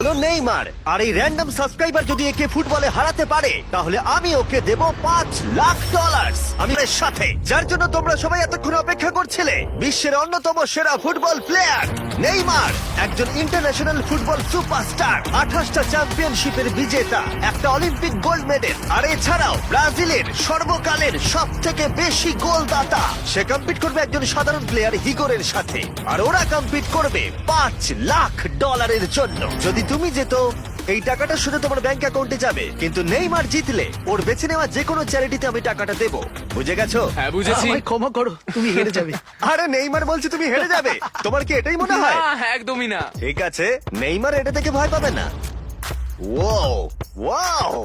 হলো নেইমার। আর এই random subscriber যদি একে ফুটবলে হারাতে পারে তাহলে আমি ওকে দেব $5,00,000 আমি এর সাথে, যার জন্য তোমরা সবাই এতক্ষণ অপেক্ষা করছিলে। বিশ্বের অন্যতম সেরা ফুটবল প্লেয়ার নেইমার, একজন ইন্টারন্যাশনাল ফুটবল সুপারস্টার, 28টা চ্যাম্পিয়নশিপের বিজেতা, একটা অলিম্পিক গোল্ড মেডেল, আর এছাড়াও ব্রাজিলের সর্বকালের সব থেকে বেশি গোলদাতা। সে কম্পিট করবে একজন সাধারণ প্লেয়ার হিগোরের সাথে, আর ওরা কম্পিট করবে $5,00,000 জন্য। যদি তুমি যেত এই টাকাটা শুধু তোমার ব্যাংক অ্যাকাউন্টে যাবে, কিন্তু নেইমার জিতলে ওর বেছে নেওয়া যে কোনো চ্যারিটিতে আমি টাকাটা দেবো। বুঝে গেছো? হ্যাঁ বুঝেছি। আমায় ক্ষমা করো, তুমি হেরে যাবে। আরে নেইমার বলছে তুমি হেরে যাবে, তোমার কি এটাই মনে হয়? না, একদমই না। ঠিক আছে, নেইমার এটা থেকে ভয় পাবে না। ওয়াও ওয়াও,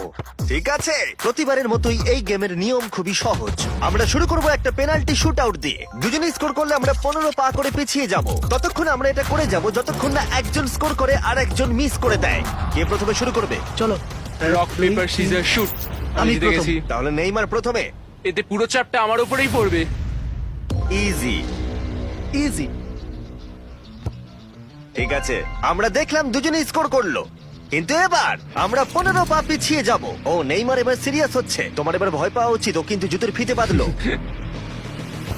ঠিক আছে। প্রতিবারের মতোই এই গেমের নিয়ম খুবই সহজ। আমরা শুরু করব একটা পেনাল্টি শুট আউট দিয়ে। দুজনে স্কোর করলে আমরা 15 পা করে পিছিয়ে যাব। ততক্ষণ আমরা এটা করে যাব যতক্ষণ না একজন স্কোর করে আর একজন মিস করে দেয়। কে প্রথমে শুরু করবে? চলো। Rock paper scissor shoot. আমি আমি জিতে প্রথম। গেছি। তাহলে নেইমার প্রথমে। এতে পুরো চাপটা আমার উপরেই পড়বে। ইজি। ইজি। ঠিক আছে, আমরা দেখলাম দুজনে স্কোর করলো, কিন্তু এবার আমরা 15 পা পিছিয়ে যাব। ও নেইমার এবার সিরিয়াস হচ্ছে। তোমার এবার ভয় পাওয়া উচিত, ও কিন্তু জুতোর ফিতে বাঁধলো।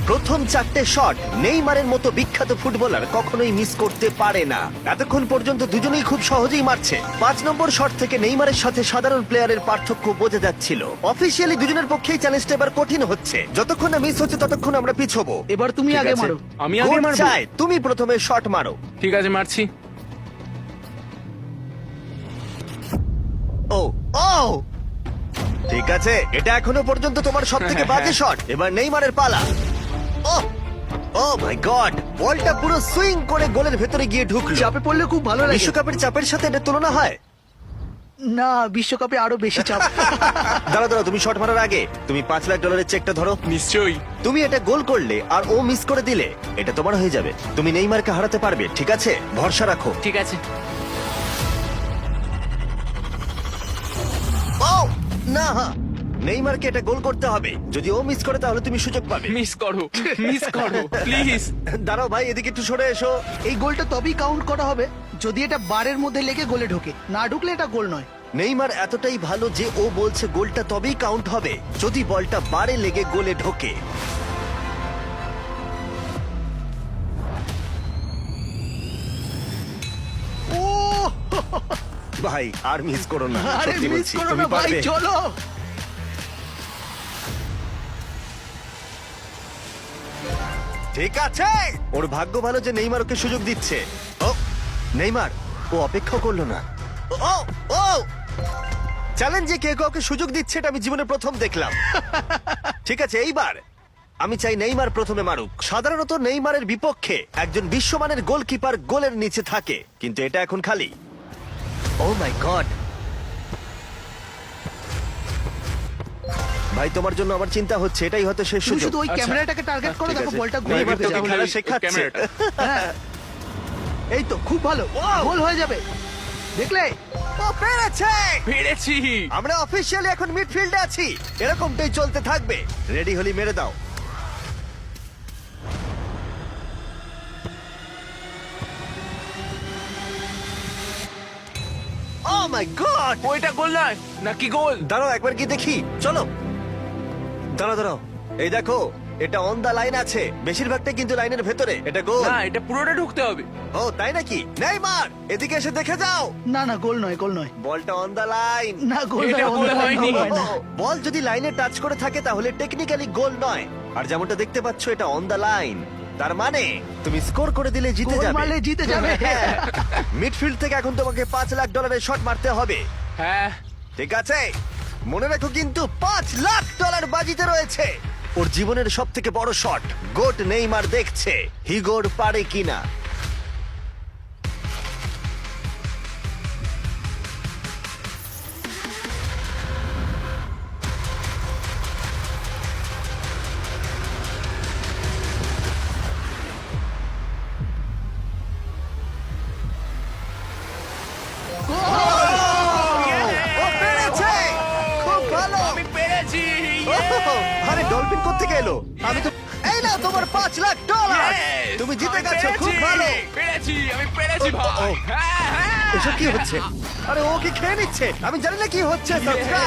প্রথম 4টে শট নেইমারের মতো বিখ্যাত ফুটবলার কখনোই মিস করতে পারে না। এতক্ষণ পর্যন্ত দুজনেই খুব সহজেই মারছে। 5 নম্বর শট থেকে নেইমারের সাথে সাধারণ প্লেয়ারের পার্থক্য বোঝা যাচ্ছিল। অফিসিয়ালি দুজনের পক্ষেই চ্যালেঞ্জটা এবার কঠিন হচ্ছে। যতক্ষণ না মিস হচ্ছে ততক্ষণ আমরা পিছবো। এবার তুমি ঠিক আগে আছে? মারো। আমি আগে গোল মারবো? চাই, তুমি প্রথমে শট মারো। ঠিক আছে, মারছি। ও ও, ঠিক আছে, এটা এখনো পর্যন্ত তোমার সব থেকে বাজে শট। এবার নেইমারের পালা। ও ও মাই গড, বলটা পুরো সুইং করে গোলের ভেতরে গিয়ে ঢুকলো। চাপে পড়লে খুব ভালো লাগে। বিশ্বকাপের চাপের সাথে এটা তুলনা হয়? না, বিশ্বকাপে আরো বেশি চাপ। দাঁড়া দাঁড়া, তুমি শট মারার আগে তুমি $5,00,000 চেকটা ধরো। নিশ্চয়ই। তুমি এটা গোল করলে আর ও মিস করে দিলে এটা তোমার হয়ে যাবে। তুমি নেইমারকে হারাতে পারবে, ঠিক আছে? ভরসা রাখো। ঠিক আছে। ও না, নেইমারকে এটা গোল করতে হবে। যদি ও মিস করে তাহলে তুমি সুযোগ পাবে। মিস করো, মিস করো প্লিজ। দাঁড়াও ভাই, এদিকে একটু সরে এসো। এই গোলটা তবেই কাউন্ট করা হবে যদি এটা বারের মধ্যে লেগে গোলে ঢোকে। না ঢুকলে এটা গোল নয়। নেইমার এতটাই ভালো যে ও বলছে গোলটা তবেই কাউন্ট হবে যদি বলটা বারে লেগে গোলে ঢোকে। ও ভাই, আর মিস করো না, আরে সত্যি মিস বলছি, করো তুমি না ভাই, পারবে। চলো। ঠিক আছে, ওর ভাগ্য ভালো যে নেইমার ওকে সুযোগ দিচ্ছে। ও নেইমার, ও অপেক্ষা করলো না। ও ও, চ্যালেঞ্জে কে কাউকে সুযোগ দিচ্ছে এটা আমি জীবনে প্রথম দেখলাম। ঠিক আছে, এইবার আমি চাই নেইমার প্রথমে মারুক। সাধারণত নেইমারের বিপক্ষে একজন বিশ্বমানের গোলকিপার গোলের নিচে থাকে, কিন্তু এটা এখন খালি। ও মাই গড ভাই, তোমার জন্য আমার চিন্তা হচ্ছে। এটাই হয়তো শেষ তুমি সুযোগ। শুধু ওই আচ্ছা, ক্যামেরাটাকে টার্গেট করো, ঠিক দেখো আছে। বলটা গোলে নেইমার ঢুকে তোকে যাবে। খেলা শেখাচ্ছে। ক্যামেরাটা। হ্যাঁ। এই তো খুব ভালো, Wow! গোল হয়ে যাবে। দেখলে? ও পেরেছে! পেরেছি। আমরা অফিসিয়ালি এখন মিডফিল্ডে আছি। এরকমটাই চলতে থাকবে। রেডি হলি মেরে দাও। ও মাই গড! ওইটা গোল নয় নাকি গোল? দাঁড়াও একবার কি দেখি, চলো। দাঁড়াও দাঁড়াও, এই দেখো, এটা অন দা লাইন আছে। বেশিরভাগটাই কিন্তু লাইনের ভেতরে। এটা গোল। না, এটা পুরোটা ঢুকতে হবে। ও তাই নাকি? নেইমার, এদিকে এসে দেখে যাও। না না, গোল নয়, গোল নয়। বলটা অন দা লাইন। না, গোল এটা নয়, গোল গোল হয়নি। হয় না। বল যদি লাইনে টাচ করে থাকে তাহলে টেকনিক্যালি গোল নয়। আর যেমনটা দেখতে পাচ্ছ এটা অন দা লাইন, তার মানে তুমি স্কোর করে দিলে জিতে গোল যাবে। মারলে জিতে যাবে। হ্যাঁ। মিডফিল্ড থেকে এখন তোমাকে $5,00,000 শট মারতে হবে। হ্যাঁ। ঠিক আছে, মনে রাখো কিন্তু $5,00,000 বাজিতে রয়েছে। ওর জীবনের সব থেকে বড় শট। গোট নেইমার দেখছে হিগোর পারে কিনা। ও পেরেছে! খুব ভালো! আমি পেরেছি। ওহ, আরে ডলফিন কোত্থেকে এলো? আমি তো এই না তোমার $5,00,000 Yes! তুমি জিতে আমি গেছো, খুব পেরেছি! ভালো। আমি পেরেছি ও, ভাই ও। হ্যাঁ, হ্যাঁ। এসব কি হচ্ছে? আরে ও কি খেয়ে নিচ্ছে? আমি জানি না কি হচ্ছে। সাবস্ক্রাইব